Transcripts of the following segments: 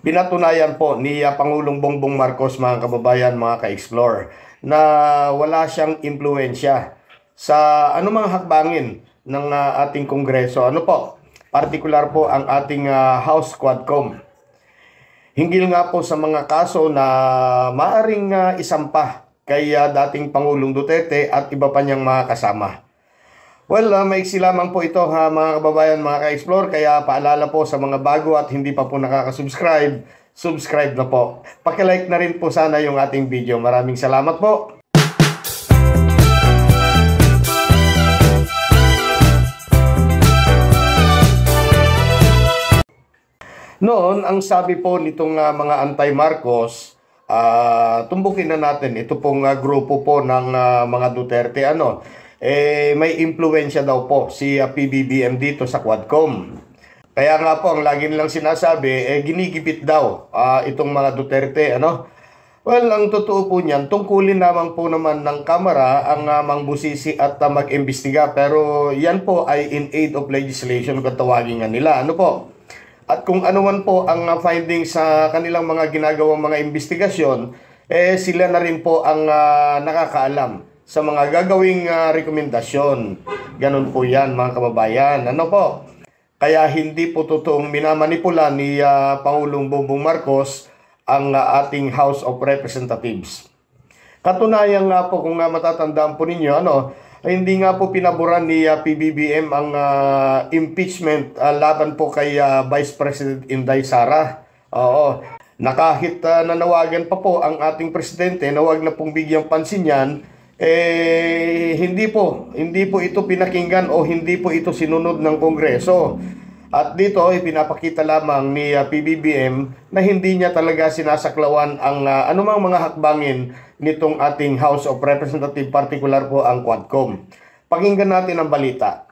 Pinatunayan po ni Pangulong Bongbong Marcos, mga kababayan, mga ka-explore, na wala siyang impluensya sa anumang hakbangin ng ating Kongreso. Ano po? Partikular po ang ating House Quadcom. Hinggil nga po sa mga kaso na maaring isampa kay dating Pangulong Duterte at iba pa niyang mga kasama. Well, maiksi lamang po ito mga kababayan, mga ka-explore. Kaya paalala po sa mga bago at hindi pa po nakaka-subscribe, subscribe na po. Paki-like na rin po sana yung ating video. Maraming salamat po. Noon, ang sabi po nitong mga anti-Marcos, tumbukin na natin. Ito pong grupo po ng mga Duterte, may impluensya daw po si PBBM dito sa Quadcom. Kaya nga po, ang lagi nilang sinasabi, ginigipit daw itong mga Duterte, Well, ang totoo po niyan, tungkulin naman po naman ng Kamara ang mangbusisi at mag-imbestiga. Pero yan po ay in aid of legislation, kung tawagin nga nila. At kung ano man po ang findings sa kanilang mga ginagawang mga investigasyon, sila na rin po ang nakakaalam sa mga gagawing rekomendasyon. Ganun po yan, mga kababayan. Kaya hindi po totoong minamanipula ni Pangulong Bongbong Marcos ang ating House of Representatives. Katunayan nga po, kung matatandaan po ninyo, hindi nga po pinaboran ni PBBM ang impeachment laban po kay Vice President Inday Sara. Na kahit nanawagan pa po ang ating presidente na wag na pong bigyang pansin yan, hindi po ito pinakinggan o hindi po ito sinunod ng Kongreso. At dito pinapakita lamang ni PBBM na hindi niya talaga sinasaklawan ang anumang mga hakbangin nitong ating House of Representatives, partikular po ang Quadcom. Pakinggan natin ang balita.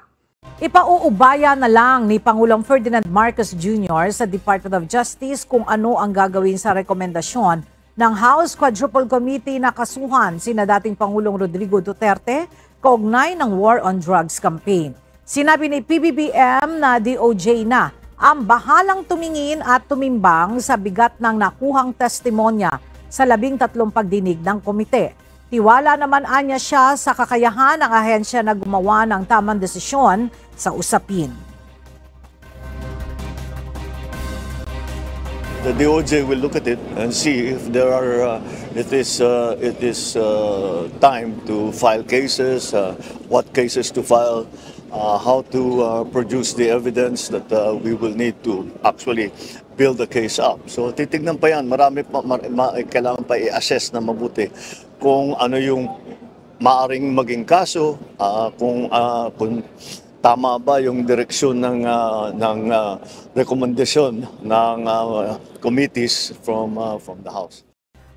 Ipauubaya na lang ni Pangulong Ferdinand Marcos Jr. sa Department of Justice kung ano ang gagawin sa rekomendasyon ng House Quadruple Committee na kasuhan sina dating Pangulong Rodrigo Duterte kaugnay ng War on Drugs campaign. Sinabi ni PBBM na DOJ na ang bahalang tumingin at tumimbang sa bigat ng nakuhang testimonya sa 13 pagdinig ng komite. Tiwala naman anya siya sa kakayahan ng ahensya na gumawa ng tamang desisyon sa usapin. The DOJ will look at it and see if there are it is time to file cases, what cases to file, how to produce the evidence that we will need to actually build the case up. So titignan pa yan, marami pa kailangan pa i-assess na mabuti kung ano yung maaring maging kaso, kung tama ba yung direksyon ng rekomendasyon ng committees from the House.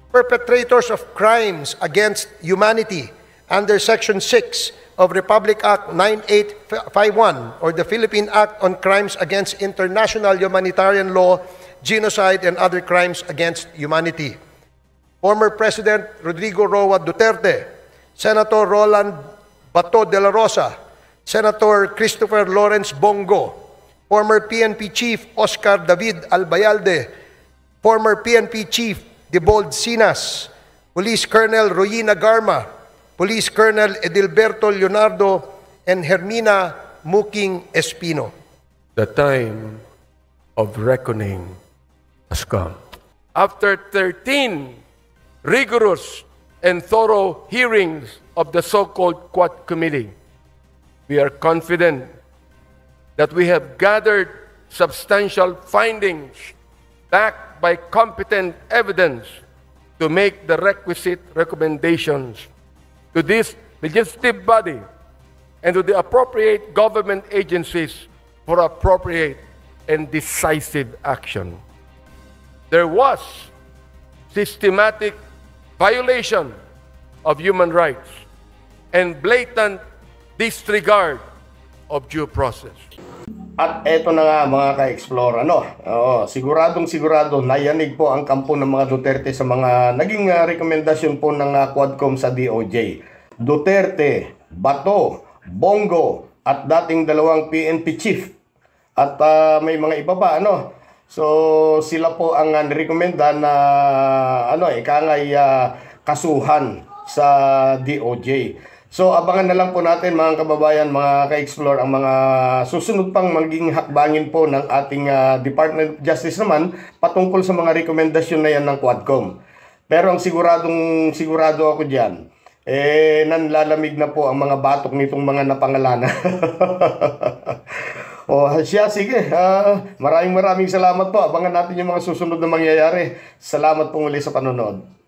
Perpetrators of crimes against humanity under Section 6 of Republic Act 9851 or the Philippine Act on Crimes Against International Humanitarian Law, Genocide and Other Crimes Against Humanity. Former President Rodrigo Roa Duterte, Senator Roland Bato de la Rosa, Senator Christopher Lawrence Bongo, former PNP Chief Oscar David Albayalde, former PNP Chief Debold Sinas, Police Colonel Royina Garma, Police Colonel Edilberto Leonardo, and Hermina Muking Espino. The time of reckoning has come. After 13 rigorous and thorough hearings of the so-called Quad Committee, we are confident that we have gathered substantial findings backed by competent evidence to make the requisite recommendations to this legislative body and to the appropriate government agencies for appropriate and decisive action. There was systematic violation of human rights and blatant disregard of due process. At eto na nga mga ka-explore, siguro nayanig po ang kampo ng mga Duterte sa mga naging rekomendasyon po ng Quadcom sa DOJ. Duterte, Bato, Bongo at dating dalawang PNP chief. At may mga iba pa, So sila po ang nirekomenda na kasuhan sa DOJ. So abangan na lang po natin mga kababayan, mga ka-explore, ang mga susunod pang maging hakbangin po ng ating Department of Justice naman patungkol sa mga rekomendasyon na yan ng Quadcom. Pero ang sigurado ako diyan, nanlalamig na po ang mga batok nitong mga napangalanan. Sige. Maraming salamat po. Abangan natin yung mga susunod na mangyayari. Salamat po muli sa panonood.